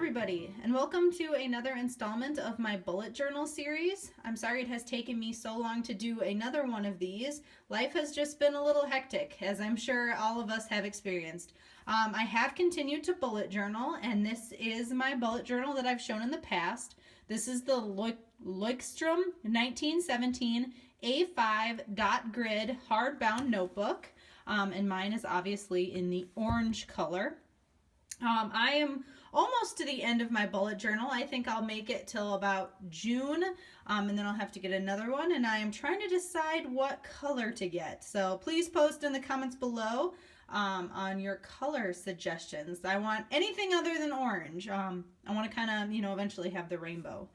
everybody, and welcome to another installment of my bullet journal series. I'm sorry it has taken me so long to do another one of these. Life has just been a little hectic, as I'm sure all of us have experienced. I have continued to bullet journal, and this is my bullet journal that I've shown in the past. This is the Leuchtturm 1917 A5 dot grid hardbound notebook, and mine is obviously in the orange color. I am almost to the end of my bullet journal. I think I'll make it till about June, and then I'll have to get another one, and I am trying to decide what color to get. So please post in the comments below on your color suggestions. I want anything other than orange. I want to kind of, eventually have the rainbow.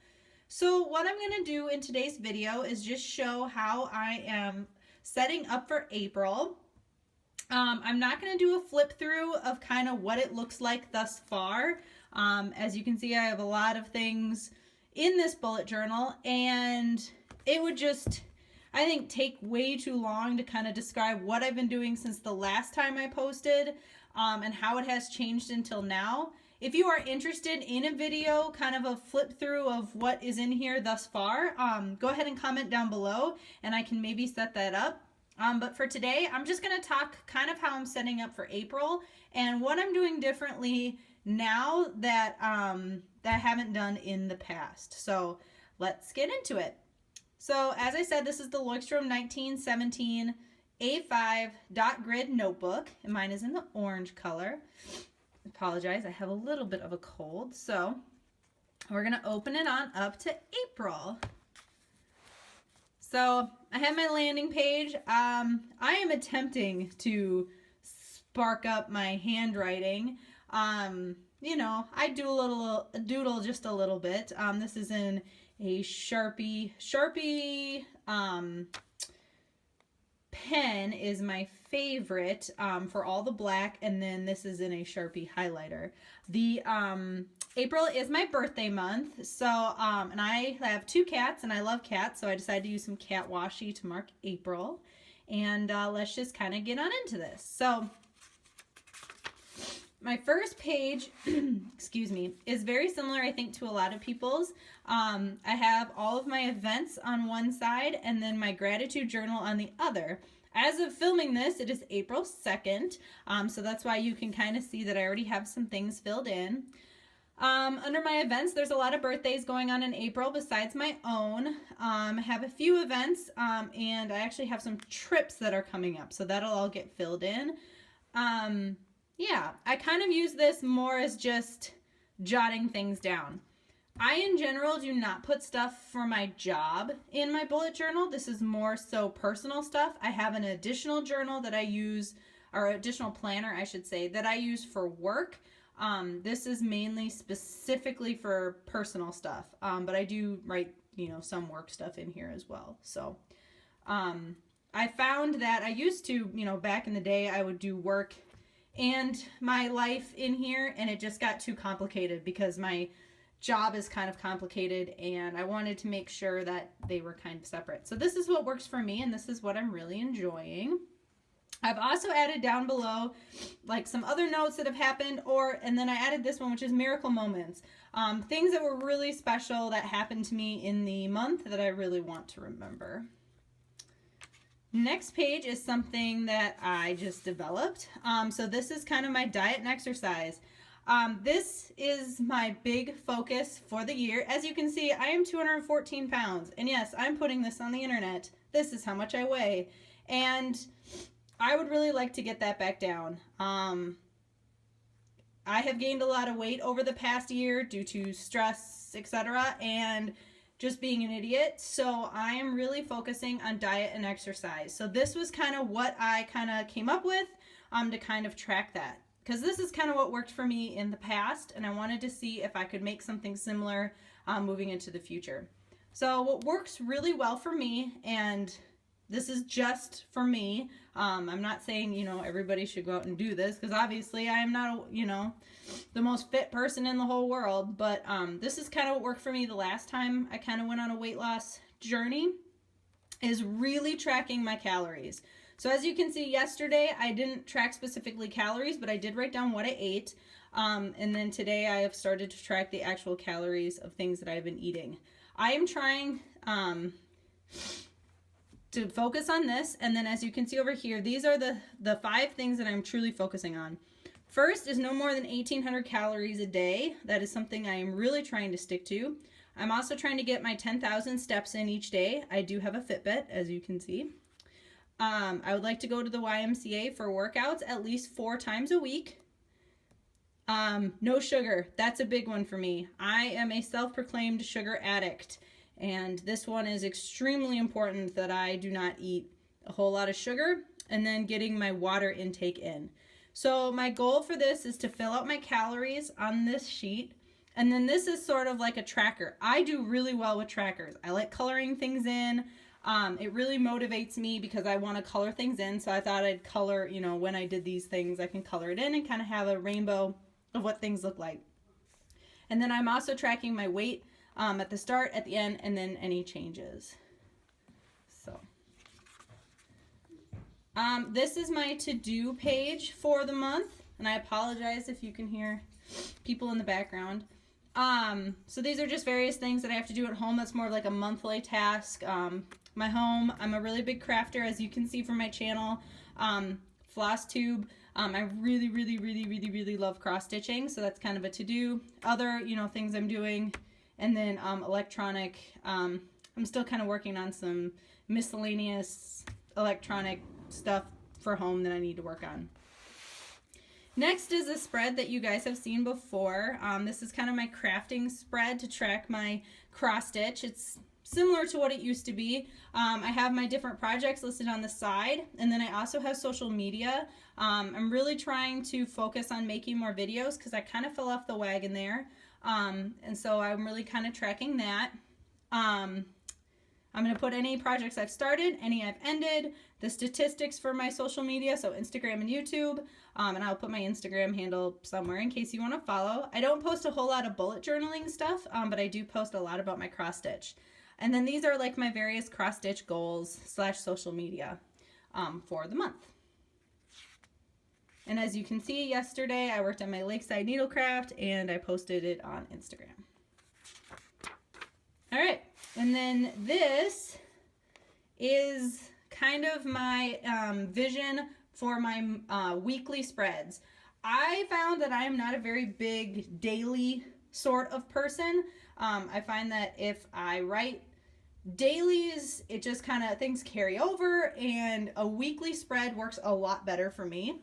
So what I'm going to do in today's video is just show how I am setting up for April. I'm not going to do a flip through of kind of what it looks like thus far. As you can see, I have a lot of things in this bullet journal, and it would just, I think, take way too long to kind of describe what I've been doing since the last time I posted, and how it has changed until now. If you are interested in a video, kind of a flip through of what is in here thus far, go ahead and comment down below, and I can maybe set that up. But for today, I'm just going to talk kind of how I'm setting up for April and what I'm doing differently now that that I haven't done in the past. So let's get into it. So as I said, this is the Leuchtturm 1917 A5 dot grid notebook, and mine is in the orange color. Apologize, I have a little bit of a cold. So we're going to open it on up to April. So I have my landing page. I am attempting to spark up my handwriting. I do a little doodle just a little bit. This is in a Sharpie pen is my favorite for all the black, and then this is in a Sharpie highlighter. The April is my birthday month, so and I have two cats, and I love cats, so I decided to use some cat washi to mark April. And let's just kind of get on into this. So my first page, excuse me, is very similar, I think, to a lot of people's. I have all of my events on one side and then my gratitude journal on the other. As of filming this, it is April 2nd, so that's why you can kind of see that I already have some things filled in. Under my events, there's a lot of birthdays going on in April besides my own. I have a few events, and I actually have some trips that are coming up, so that'll all get filled in. Yeah, I kind of use this more as just jotting things down. I, in general, do not put stuff for my job in my bullet journal. This is more so personal stuff. I have an additional journal that I use, or additional planner, I should say, that I use for work. This is mainly specifically for personal stuff, but I do write, some work stuff in here as well. So, I found that I used to, back in the day, I would do work and my life in here, and it just got too complicated because my job is kind of complicated, and I wanted to make sure that they were kind of separate. So this is what works for me, and this is what I'm really enjoying. I've also added down below like some other notes that have happened, and then I added this one, which is miracle moments. Things that were really special that happened to me in the month that I really want to remember. Next page is something that I just developed. So this is kind of my diet and exercise. This is my big focus for the year. As you can see, I am 214 pounds. And yes, I'm putting this on the internet. This is how much I weigh. And I would really like to get that back down. I have gained a lot of weight over the past year due to stress, etc., and just being an idiot. So I am really focusing on diet and exercise. So this was kind of what I kind of came up with to kind of track that. Because this is kind of what worked for me in the past, and I wanted to see if I could make something similar moving into the future. So what works really well for me, and this is just for me, I'm not saying, everybody should go out and do this, because obviously I am not, the most fit person in the whole world, but this is kind of what worked for me the last time I kind of went on a weight loss journey, is really tracking my calories. So as you can see, yesterday I didn't track specifically calories, but I did write down what I ate. And then today I have started to track the actual calories of things that I've been eating. I am trying to focus on this. And then as you can see over here, these are the 5 things that I'm truly focusing on. First is no more than 1,800 calories a day. That is something I am really trying to stick to. I'm also trying to get my 10,000 steps in each day. I do have a Fitbit, as you can see. I would like to go to the YMCA for workouts at least 4 times a week. No sugar. That's a big one for me. I am a self-proclaimed sugar addict, and this one is extremely important that I do not eat a whole lot of sugar, and then getting my water intake in. So my goal for this is to fill out my calories on this sheet, and then this is sort of like a tracker. I do really well with trackers. I like coloring things in. It really motivates me because I want to color things in, so I thought I'd color, you know, when I did these things, I can color it in and kind of have a rainbow of what things look like. And then I'm also tracking my weight at the start, at the end, and then any changes. So this is my to-do page for the month, and I apologize if you can hear people in the background. So these are just various things that I have to do at home. That's more of like a monthly task. My home, I'm a really big crafter, as you can see from my channel. Floss tube. I really love cross stitching, so that's kind of a to-do. Other, you know, things I'm doing. And then electronic, I'm still kind of working on some miscellaneous electronic stuff for home that I need to work on. Next is a spread that you guys have seen before. This is kind of my crafting spread to track my cross stitch. It's similar to what it used to be. I have my different projects listed on the side, and then I also have social media. I'm really trying to focus on making more videos because I kind of fell off the wagon there. And so I'm really kind of tracking that. I'm going to put any projects I've started, any I've ended, the statistics for my social media, so Instagram and YouTube, and I'll put my Instagram handle somewhere in case you want to follow. I don't post a whole lot of bullet journaling stuff, but I do post a lot about my cross stitch. And then these are like my various cross stitch goals / social media for the month. And as you can see, yesterday I worked on my Lakeside Needlecraft and I posted it on Instagram. All right, and then this is kind of my vision for my weekly spreads. I found that I am not a very big daily sort of person. I find that if I write dailies, it just kind of, things carry over, and a weekly spread works a lot better for me.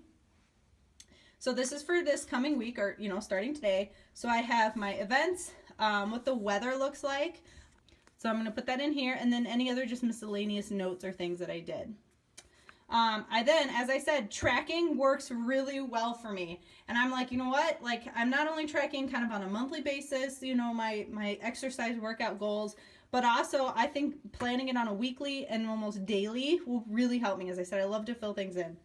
So this is for this coming week, or, you know, starting today. So I have my events, what the weather looks like. So I'm going to put that in here, and then any other just miscellaneous notes or things that I did. I then, as I said, tracking works really well for me. And I'm like, you know what? Like, I'm not only tracking kind of on a monthly basis, you know, my exercise workout goals, but also I think planning it on a weekly and almost daily will really help me. As I said, I love to fill things in.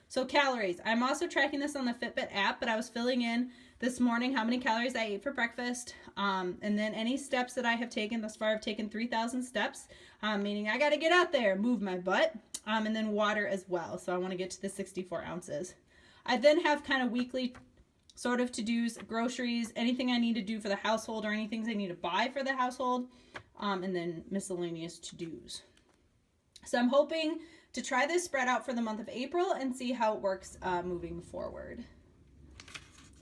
So calories. I'm also tracking this on the Fitbit app, but I was filling in this morning how many calories I ate for breakfast, and then any steps that I have taken. Thus far, I've taken 3,000 steps, meaning I got to get out there, move my butt, and then water as well. So I want to get to the 64 ounces. I then have kind of weekly sort of to-dos, groceries, anything I need to do for the household or anything I need to buy for the household, and then miscellaneous to-dos. So I'm hoping to try this spread out for the month of April and see how it works moving forward.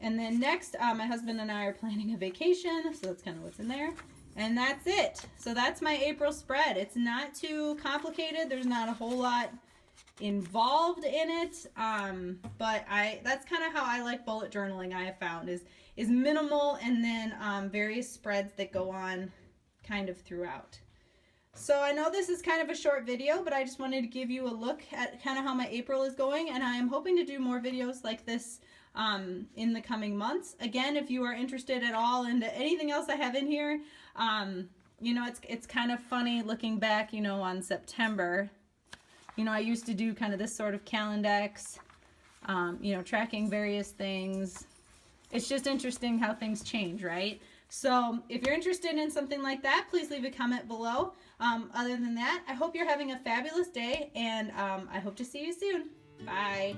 And then next, my husband and I are planning a vacation, so that's kind of what's in there. And that's it. So that's my April spread. It's not too complicated. There's not a whole lot involved in it, but that's kind of how I like bullet journaling. I have found is minimal, and then various spreads that go on kind of throughout. So I know this is kind of a short video, but I just wanted to give you a look at kind of how my April is going, and I am hoping to do more videos like this in the coming months. Again, if you are interested at all into anything else I have in here, you know, it's kind of funny looking back, you know, on September. You know, I used to do kind of this sort of calendex, you know, tracking various things. It's just interesting how things change, right? So if you're interested in something like that, please leave a comment below. Other than that, I hope you're having a fabulous day, and I hope to see you soon. Bye.